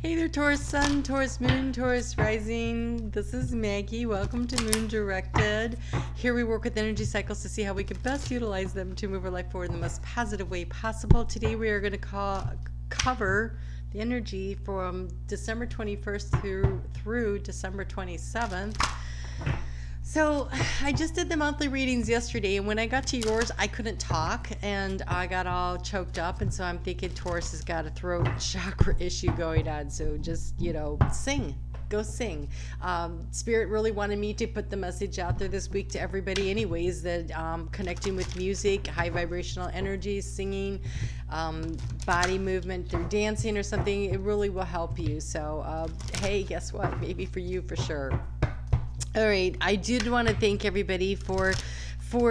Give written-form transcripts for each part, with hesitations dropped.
Hey there, Taurus Sun, Taurus Moon, Taurus Rising. This is Maggie. Welcome to Moon Directed. Here we work with energy cycles to see how we can best utilize them to move our life forward in the most positive way possible. Today we are going to cover the energy from December 21st through December 27th. So I just did the monthly readings yesterday, and when I got to yours, I couldn't talk, and I got all choked up, and so I'm thinking Taurus has got a throat chakra issue going on, so just, sing. Go sing. Spirit really wanted me to put the message out there this week to everybody anyways, that connecting with music, high vibrational energy, singing, body movement through dancing or something, it really will help you. So, hey, guess what? Maybe for you for sure. All right, I did want to thank everybody for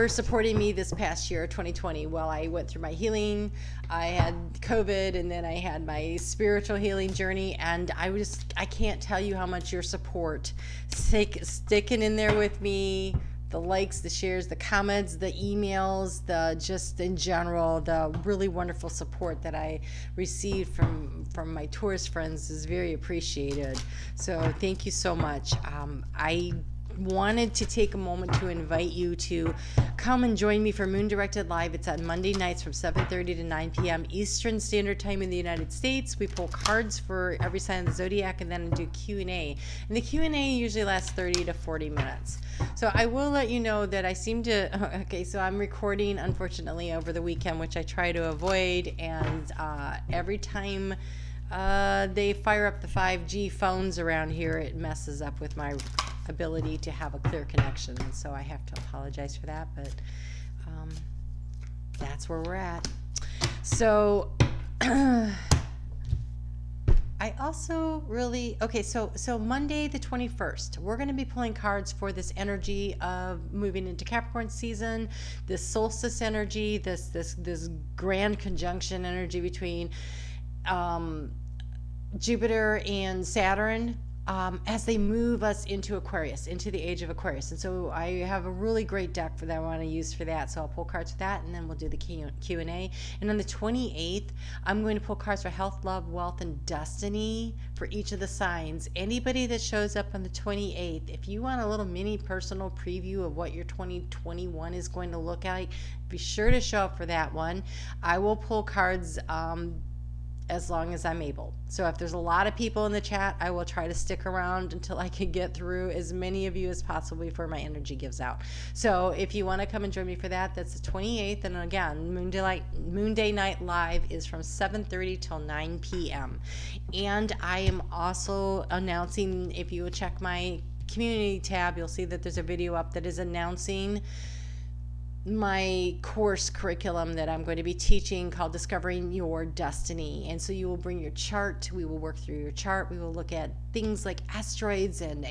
supporting me this past year, 2020. Well, I went through my healing, I had COVID, and then I had my spiritual healing journey, and I can't tell you how much your support, sticking in there with me, the likes, the shares, the comments, the emails, the just in general, the really wonderful support that I received from my Taurus friends is very appreciated. So thank you so much. I wanted to take a moment to invite you to come and join me for Moon Directed Live. It's on Monday nights from 7:30 to 9 p.m. Eastern Standard Time in the United States. We pull cards for every sign of the zodiac and then do Q&A. And the Q&A usually lasts 30 to 40 minutes. So I will let you know that I seem to, okay, so I'm recording unfortunately over the weekend, which I try to avoid, and every time they fire up the 5G phones around here, it messes up with my ability to have a clear connection, and so I have to apologize for that, but that's where we're at. So I also really, okay, so Monday the 21st, we're going to be pulling cards for this energy of moving into Capricorn season, this solstice energy, this grand conjunction energy between Jupiter and Saturn, as they move us into Aquarius, into the age of Aquarius. And so I have a really great deck for that I want to use for that. So I'll pull cards for that, and then we'll do the Q&A. And on the 28th, I'm going to pull cards for health, love, wealth, and destiny for each of the signs. Anybody that shows up on the 28th, if you want a little mini personal preview of what your 2021 is going to look like, be sure to show up for that one. I will pull cards as long as I'm able. So if there's a lot of people in the chat, I will try to stick around until I can get through as many of you as possible before my energy gives out. So if you want to come and join me for that, that's the 28th. And again, Moon Day Night Live is from 7:30 till 9 p.m. And I am also announcing, if you will check my community tab, you'll see that there's a video up that is announcing my course curriculum that I'm going to be teaching called Discovering Your Destiny. And so you will bring your chart. We will work through your chart. We will look at things like asteroids and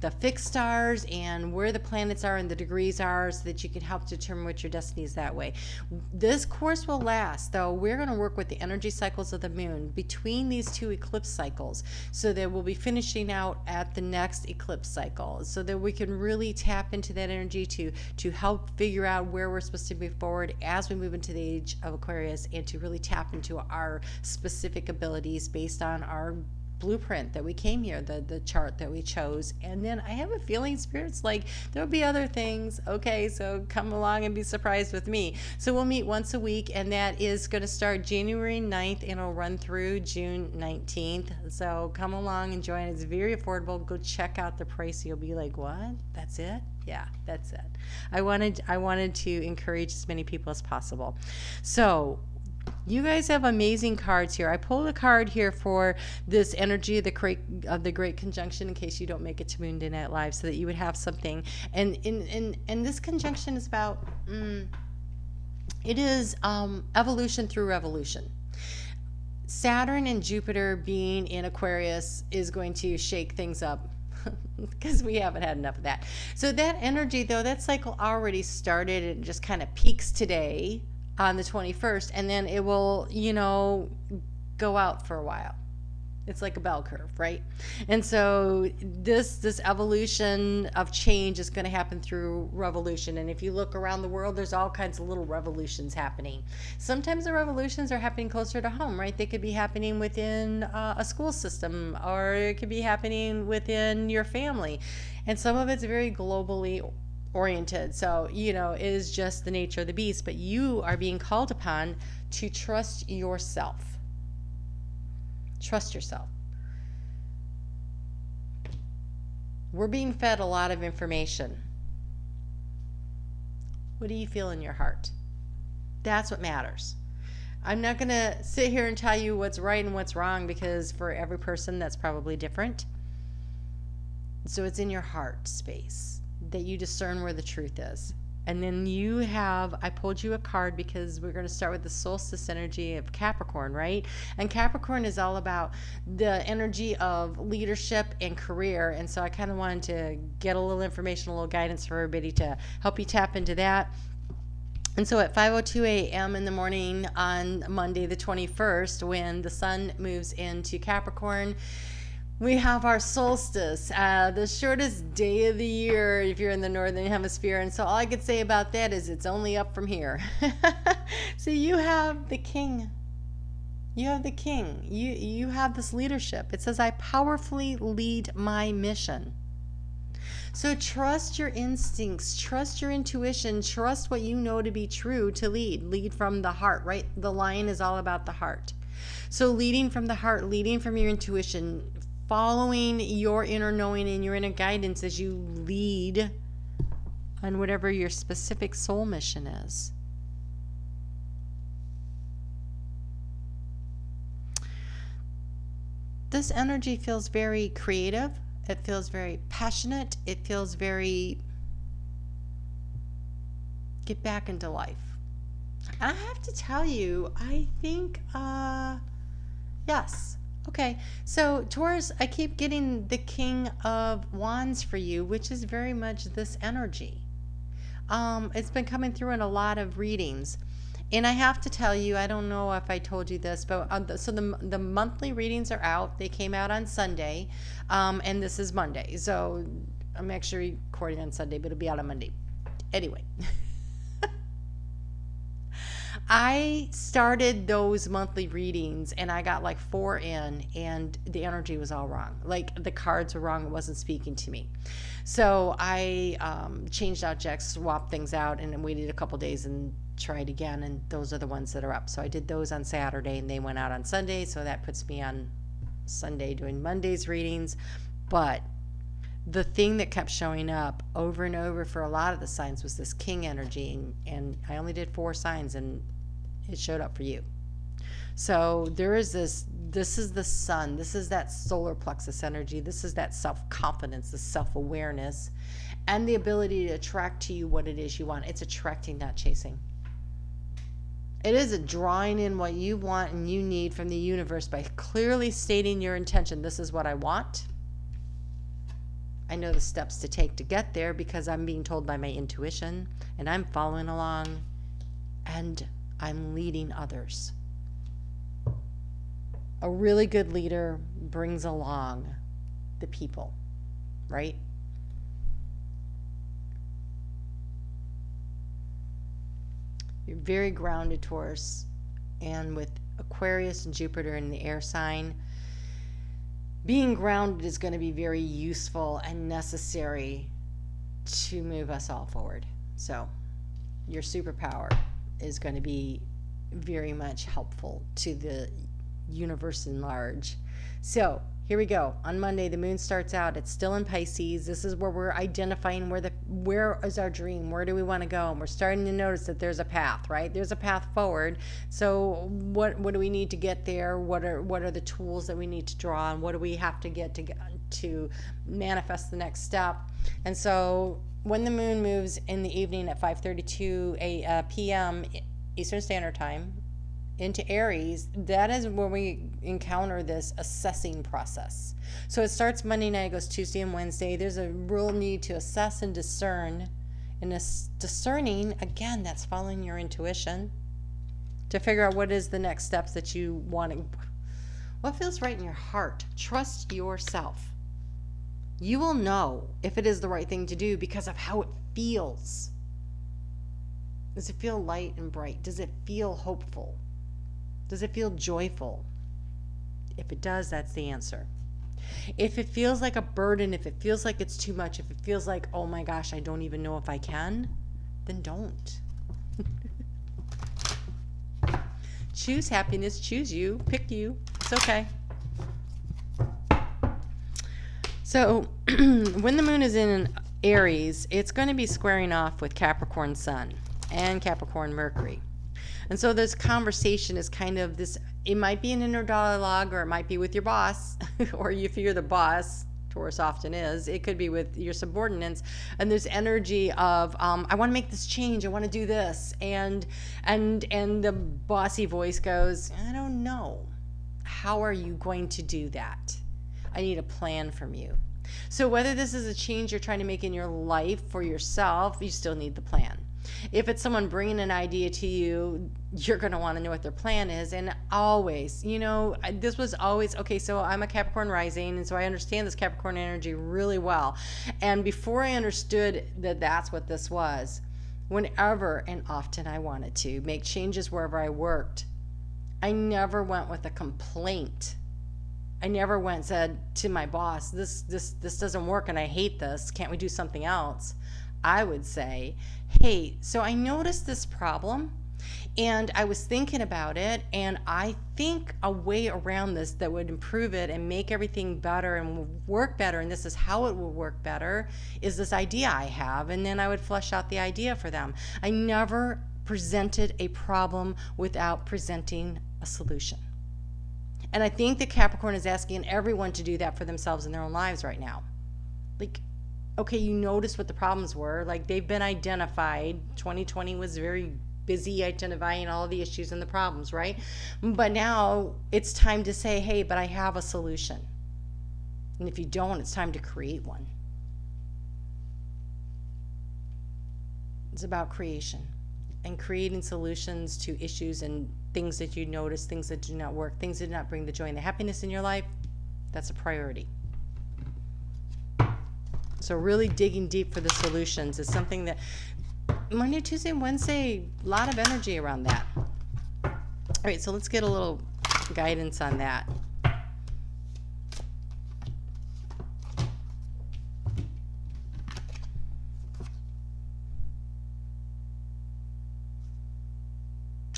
the fixed stars and where the planets are and the degrees are, so that you can help determine what your destiny is that way. This course will last, though. We're going to work with the energy cycles of the moon between these two eclipse cycles, so that we'll be finishing out at the next eclipse cycle, so that we can really tap into that energy to help figure out where we're supposed to move forward as we move into the age of Aquarius, and to really tap into our specific abilities based on our blueprint that we came here, the chart that we chose. And then I have a feeling Spirit's like, there'll be other things. Okay, so come along and be surprised with me. So we'll meet once a week, and that is going to start January 9th and it'll run through June 19th. So come along and join. It's very affordable. Go check out the price. You'll be like, what? That's it? Yeah, that's it. I wanted to encourage as many people as possible. So you guys have amazing cards here. I pulled a card here for this energy of the great conjunction, in case you don't make it to Moon Day Night Live, so that you would have something. And this conjunction is about it is evolution through revolution. Saturn and Jupiter being in Aquarius is going to shake things up, because we haven't had enough of that. So that energy, though, that cycle already started. It just kind of peaks today on the 21st, and then it will, go out for a while. It's like a bell curve, right? And so this evolution of change is going to happen through revolution. And if you look around the world, there's all kinds of little revolutions happening. Sometimes the revolutions are happening closer to home, right? They could be happening within a school system, or it could be happening within your family. And some of it's very globally oriented. So, it is just the nature of the beast, but you are being called upon to trust yourself. Trust yourself. We're being fed a lot of information. What do you feel in your heart? That's what matters. I'm not going to sit here and tell you what's right and what's wrong, because for every person that's probably different. So it's in your heart space that you discern where the truth is. And then I pulled you a card because we're going to start with the solstice energy of Capricorn, right? And Capricorn is all about the energy of leadership and career. And so I kind of wanted to get a little information, a little guidance for everybody to help you tap into that. And so at 5:02 a.m. in the morning on Monday the 21st, when the sun moves into Capricorn, we have our solstice, the shortest day of the year if you're in the northern hemisphere. And so all I could say about that is it's only up from here. So you have the king. You have the king. You have this leadership. It says, I powerfully lead my mission. So trust your instincts, trust your intuition, trust what you know to be true to lead. Lead from the heart, right? The lion is all about the heart. So leading from the heart, leading from your intuition, following your inner knowing and your inner guidance as you lead on whatever your specific soul mission is. This energy feels very creative. It feels very passionate. It feels very get back into life. I have to tell you, I think, yes. Okay, so Taurus, I keep getting the King of Wands for you, which is very much this energy. It's been coming through in a lot of readings. And I have to tell you, I don't know if I told you this, but so the monthly readings are out. They came out on Sunday, and this is Monday. So I'm actually recording on Sunday, but it'll be out on Monday. Anyway. I started those monthly readings and I got like 4 in, and the energy was all wrong. Like the cards were wrong. It wasn't speaking to me. So I changed out decks, swapped things out, and then waited a couple days and tried again. And those are the ones that are up. So I did those on Saturday and they went out on Sunday. So that puts me on Sunday doing Monday's readings. But the thing that kept showing up over and over for a lot of the signs was this king energy. And I only did 4 signs and it showed up for you. So there is this is the sun. This is that solar plexus energy. This is that self-confidence, the self-awareness, and the ability to attract to you what it is you want. It's attracting, not chasing. It is a drawing in what you want and you need from the universe by clearly stating your intention. This is what I want. I know the steps to take to get there because I'm being told by my intuition and I'm following along and I'm leading others. A really good leader brings along the people, right? You're very grounded, Taurus, and with Aquarius and Jupiter in the air sign, being grounded is going to be very useful and necessary to move us all forward. So your superpower is going to be very much helpful to the universe in large. So here we go. On Monday, the moon starts out. It's still in Pisces. This is where we're identifying where is our dream? Where do we want to go? And we're starting to notice that there's a path, right? There's a path forward. So what do we need to get there? What are the tools that we need to draw on? What do we have to get to manifest the next step? And so when the moon moves in the evening at 5:32 p.m. Eastern Standard Time into Aries, that is where we encounter this assessing process. So it starts Monday night, goes Tuesday and Wednesday. There's a real need to assess and discern. And this discerning, again, that's following your intuition to figure out what is the next steps that you want. What feels right in your heart? Trust yourself. You will know if it is the right thing to do because of how it feels. Does it feel light and bright? Does it feel hopeful? Does it feel joyful? If it does, that's the answer. If it feels like a burden, if it feels like it's too much, if it feels like, oh my gosh, I don't even know if I can, then don't. Choose happiness, choose you, pick you. It's okay. So when the moon is in Aries, it's going to be squaring off with Capricorn Sun and Capricorn Mercury. And so this conversation is kind of this, it might be an inner dialogue, or it might be with your boss, or if you're the boss, Taurus often is, it could be with your subordinates. And there's energy of, I want to make this change, I want to do this. And the bossy voice goes, I don't know. How are you going to do that? I need a plan from you. So whether this is a change you're trying to make in your life for yourself, you still need the plan. If it's someone bringing an idea to you, you're going to want to know what their plan is. And always, this was always, okay, so I'm a Capricorn rising, and so I understand this Capricorn energy really well. And before I understood that that's what this was, whenever and often I wanted to make changes wherever I worked, I never went with a complaint. I never went and said to my boss, this doesn't work and I hate this. Can't we do something else? I would say, hey, so I noticed this problem and I was thinking about it, and I think a way around this that would improve it and make everything better and work better, and this is how it will work better, is this idea I have. And then I would flesh out the idea for them. I never presented a problem without presenting a solution. And I think that Capricorn is asking everyone to do that for themselves in their own lives right now. Like, okay, you noticed what the problems were. Like, they've been identified. 2020 was very busy identifying all the issues and the problems, right? But now it's time to say, hey, but I have a solution. And if you don't, it's time to create one. It's about creation and creating solutions to issues and things that you notice, things that do not work, things that do not bring the joy and the happiness in your life. That's a priority. So really digging deep for the solutions is something that Monday, Tuesday, Wednesday, a lot of energy around that. All right, so let's get a little guidance on that.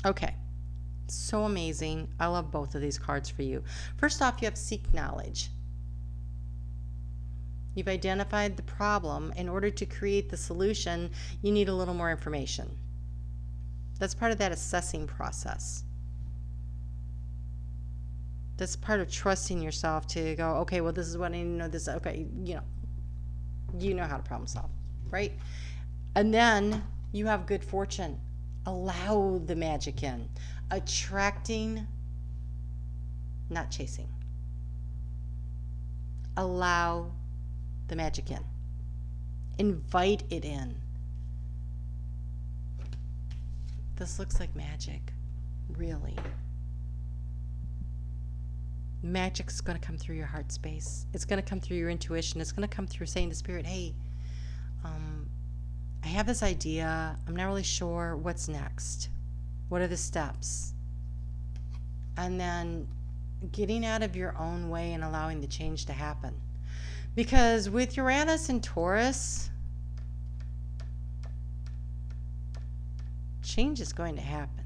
Okay, so amazing. I love both of these cards for you. First off, you have seek knowledge. You've identified the problem. In order to create the solution, you need a little more information. That's part of that assessing process. That's part of trusting yourself to go, okay, well, this is what I need to know. This, okay, you know how to problem solve, right? And then you have good fortune. Allow the magic in. Attracting, not chasing. Allow the magic in. Invite it in. This looks like magic, really. Magic's going to come through your heart space. It's going to come through your intuition. It's going to come through saying to Spirit, hey, I have this idea. I'm not really sure what's next. What are the steps? And then getting out of your own way and allowing the change to happen. Because with Uranus and Taurus, change is going to happen.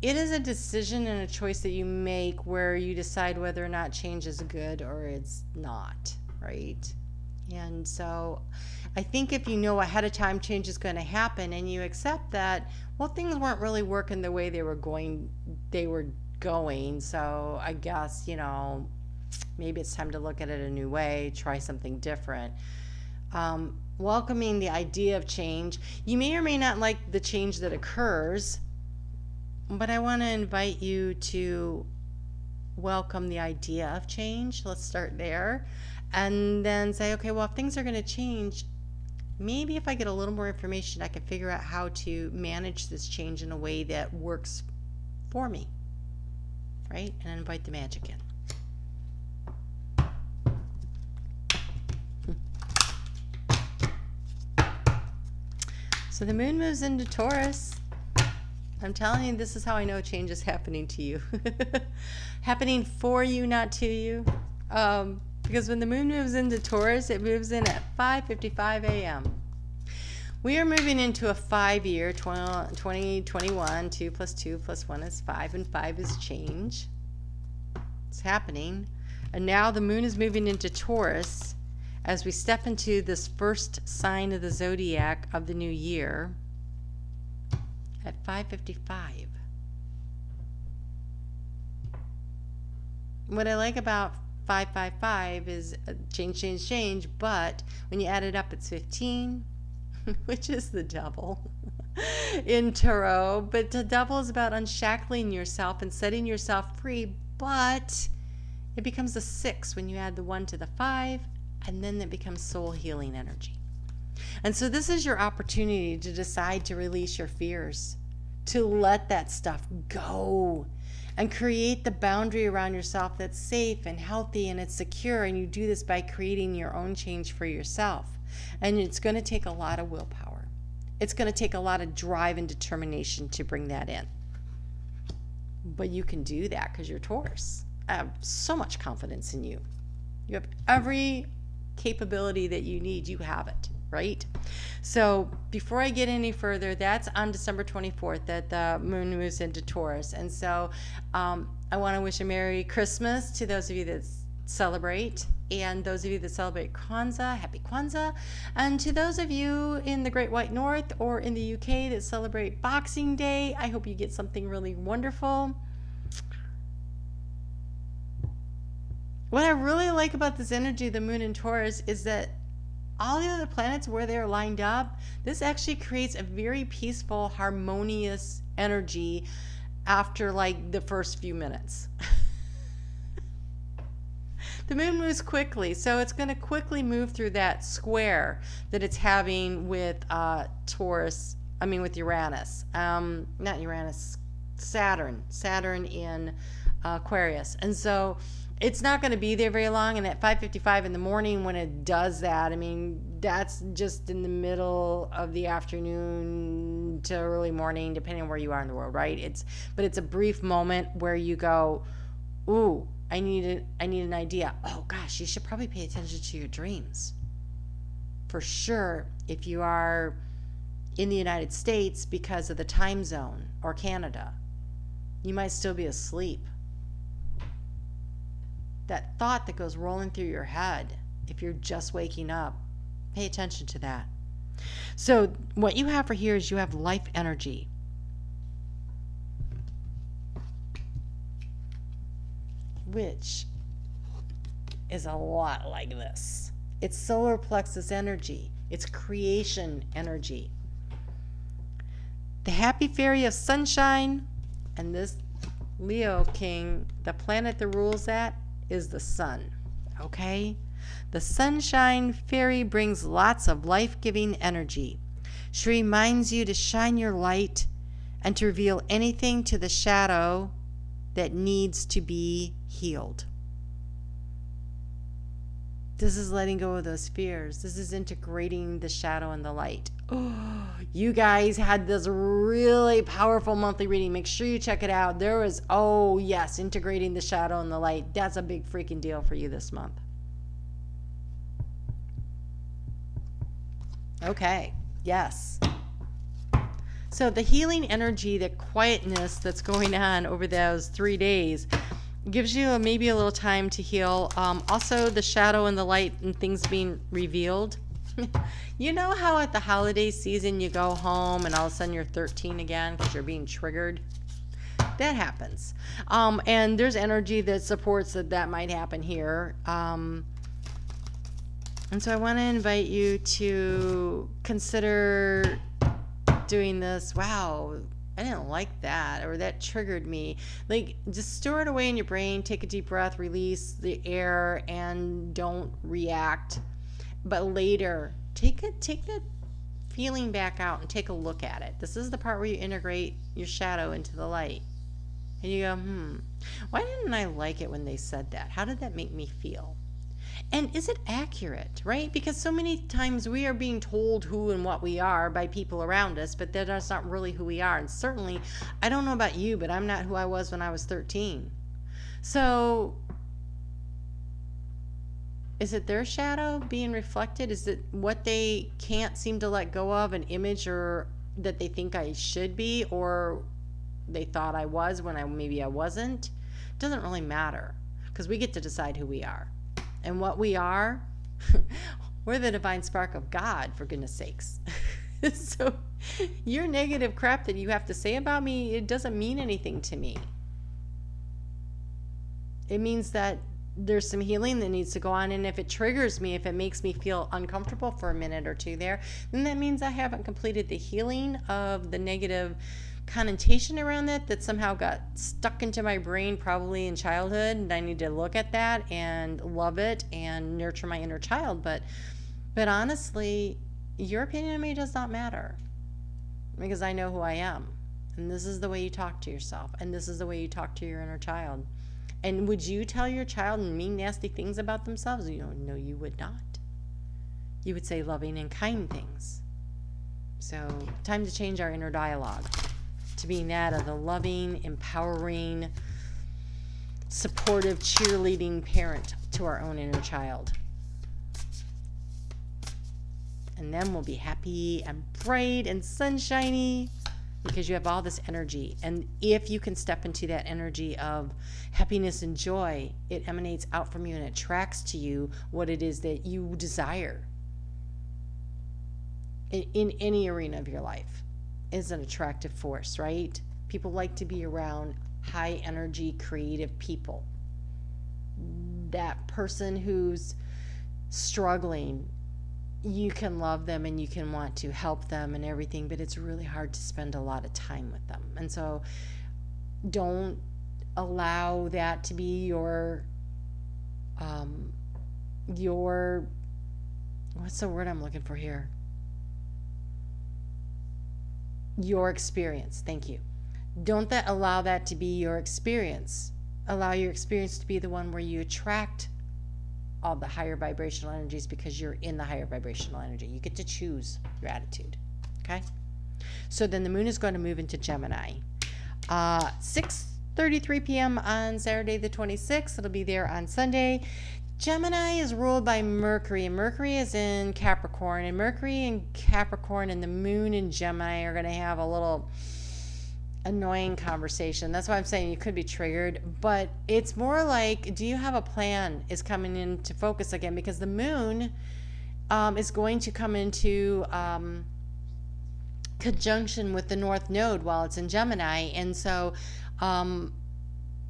It is a decision and a choice that you make where you decide whether or not change is good or it's not, right? And so I think if you know ahead of time change is going to happen and you accept that, well, things weren't really working the way they were going. So I guess, maybe it's time to look at it a new way, try something different. Welcoming the idea of change. You may or may not like the change that occurs, but I want to invite you to welcome the idea of change. Let's start there. And then say, okay, well, if things are going to change, maybe if I get a little more information, I can figure out how to manage this change in a way that works for me. right? And invite the magic in. So the moon moves into Taurus. I'm telling you, this is how I know change is happening to you. Happening for you, not to you. Because when the moon moves into Taurus, it moves in at 5:55 a.m. We are moving into a 5-year, 2021. 2 plus 2 plus 1 is 5, and 5 is change. It's happening. And now the moon is moving into Taurus as we step into this first sign of the zodiac of the new year at 5:55. What I like about 555 is change, change, change, but when you add it up, it's 15, which is the devil in tarot. But the devil is about unshackling yourself and setting yourself free, but it becomes a 6 when you add the 1 to the 5, and then it becomes soul healing energy. And so this is your opportunity to decide to release your fears, to let that stuff go, and create the boundary around yourself that's safe and healthy and it's secure. And you do this by creating your own change for yourself. And it's going to take a lot of willpower. It's going to take a lot of drive and determination to bring that in. But you can do that because you're Taurus. I have so much confidence in you. You have every capability that you need. You have it, right? So before I get any further, that's on December 24th that the moon moves into Taurus. And so I want to wish a Merry Christmas to those of you that celebrate, and those of you that celebrate Kwanzaa, Happy Kwanzaa. And to those of you in the Great White North or in the UK that celebrate Boxing Day, I hope you get something really wonderful. What I really like about this energy, the moon in Taurus, is that all the other planets, where they're lined up, this actually creates a very peaceful, harmonious energy after like the first few minutes. The moon moves quickly, so it's going to quickly move through that square that it's having with with Uranus. Not Uranus, Saturn in Aquarius. And so it's not going to be there very long, and at 5:55 in the morning when it does that, I mean, that's just in the middle of the afternoon to early morning, depending on where you are in the world, right? But it's a brief moment where you go, ooh, I need an idea. Oh gosh, you should probably pay attention to your dreams. For sure, if you are in the United States because of the time zone, or Canada, you might still be asleep. That thought that goes rolling through your head, if you're just waking up, pay attention to that. So what you have for here is you have life energy. Which is a lot like this. It's solar plexus energy. It's creation energy. The happy fairy of sunshine, and this Leo king, the planet that rules that is the sun. Okay? The sunshine fairy brings lots of life-giving energy. She reminds you to shine your light and to reveal anything to the shadow that needs to be healed. This is letting go of those fears. This is integrating the shadow and the light. Oh, you guys had this really powerful monthly reading. Make sure you check it out. There was, oh yes, integrating the shadow and the light. That's a big freaking deal for you this month. Okay, yes. So the healing energy, the quietness that's going on over those 3 days gives you maybe a little time to heal. Also, the shadow and the light and things being revealed. You know how at the holiday season you go home and all of a sudden you're 13 again because you're being triggered? That happens. And there's energy that supports that might happen here. And so I want to invite you to consider doing this. Wow, I didn't like that, or that triggered me. Like, just store it away in your brain, take a deep breath, release the air, and don't react. But later, take that feeling back out and take a look at it. This is the part where you integrate your shadow into the light. And you go, why didn't I like it when they said that? How did that make me feel? And is it accurate, right? Because so many times we are being told who and what we are by people around us, but that's not really who we are. And certainly, I don't know about you, but I'm not who I was when I was 13. So is it their shadow being reflected? Is it what they can't seem to let go of, an image or that they think I should be, or they thought I was when maybe I wasn't? It doesn't really matter, because we get to decide who we are. And what we are, we're the divine spark of God, for goodness sakes. So your negative crap that you have to say about me, it doesn't mean anything to me. It means that there's some healing that needs to go on, and if it triggers me, if it makes me feel uncomfortable for a minute or two there, then that means I haven't completed the healing of the negative connotation around that somehow got stuck into my brain, probably in childhood, and I need to look at that and love it and nurture my inner child. But honestly, your opinion of me does not matter, because I know who I am, and this is the way you talk to yourself, and this is the way you talk to your inner child. And would you tell your child mean, nasty things about themselves? No, you would not. You would say loving and kind things. So, time to change our inner dialogue to being that of the loving, empowering, supportive, cheerleading parent to our own inner child. And then we'll be happy and bright and sunshiny, because you have all this energy. And if you can step into that energy of happiness and joy, it emanates out from you and it attracts to you what it is that you desire in any arena of your life. Is an attractive force, right? People like to be around high energy, creative people. That person who's struggling, you can love them and you can want to help them and everything, but it's really hard to spend a lot of time with them. And so don't allow that to be your what's the word I'm looking for here? Your experience. Thank you. Don't allow that to be your experience. Allow your experience to be the one where you attract all the higher vibrational energies, because you're in the higher vibrational energy. You get to choose your attitude. Okay? So then the moon is going to move into Gemini. 6:33 p.m. on Saturday the 26th. It'll be there on Sunday. Gemini is ruled by Mercury, and Mercury is in Capricorn, and Mercury in Capricorn and the moon in Gemini are going to have a little annoying conversation. That's why I'm saying you could be triggered, but it's more like, do you have a plan is coming into focus again, because the moon is going to come into conjunction with the North Node while it's in Gemini, and so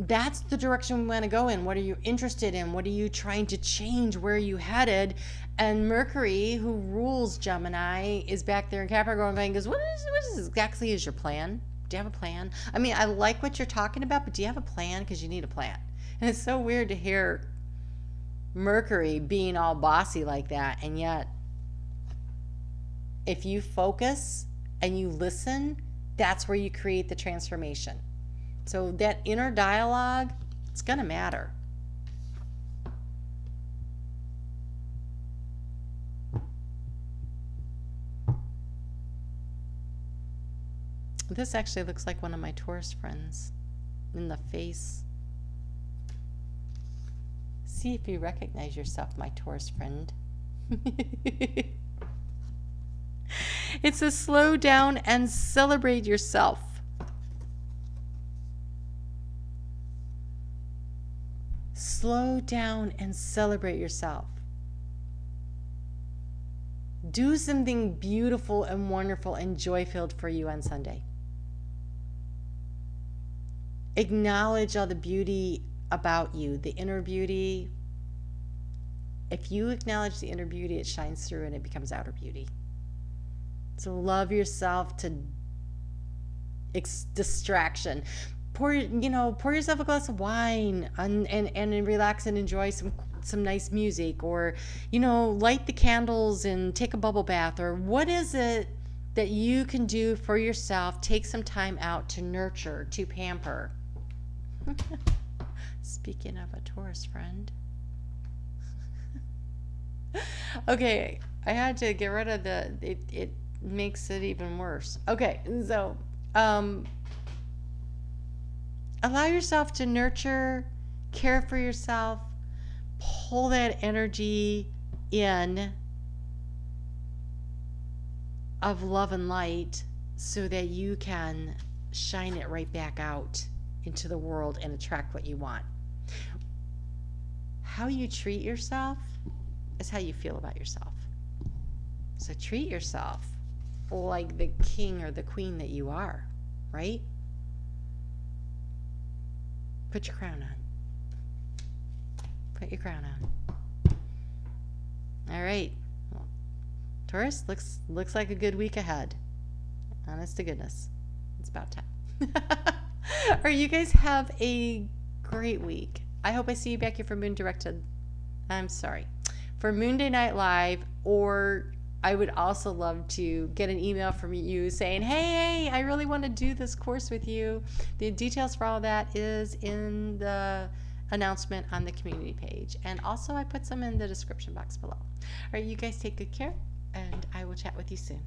that's the direction we want to go in. What are you interested in? What are you trying to change? Where are you headed? And Mercury, who rules Gemini, is back there in Capricorn going, what is exactly is your plan? Do you have a plan? I mean, I like what you're talking about, but do you have a plan? Because you need a plan. And it's so weird to hear Mercury being all bossy like that. And yet, if you focus and you listen, that's where you create the transformation. So that inner dialogue, it's going to matter. This actually looks like one of my Taurus friends in the face. See if you recognize yourself, my Taurus friend. It says slow down and celebrate yourself. Slow down and celebrate yourself. Do something beautiful and wonderful and joy-filled for you on Sunday. Acknowledge all the beauty about you, the inner beauty. If you acknowledge the inner beauty, it shines through and it becomes outer beauty. So love yourself to distraction. Pour yourself a glass of wine and relax and enjoy some nice music, or light the candles and take a bubble bath, or what is it that you can do for yourself? Take some time out to nurture, to pamper. Speaking of a Taurus friend. Okay, I had to get rid of it makes it even worse. Okay, so allow yourself to nurture, care for yourself, pull that energy in of love and light so that you can shine it right back out into the world and attract what you want. How you treat yourself is how you feel about yourself. So treat yourself like the king or the queen that you are, right? Put your crown on. Put your crown on. All right. Well, Taurus, looks like a good week ahead. Honest to goodness. It's about time. All right, you guys have a great week. I hope I see you back here for for Moon Day Night Live, or I would also love to get an email from you saying, hey, I really want to do this course with you. The details for all that is in the announcement on the community page. And also I put some in the description box below. All right, you guys take good care, and I will chat with you soon.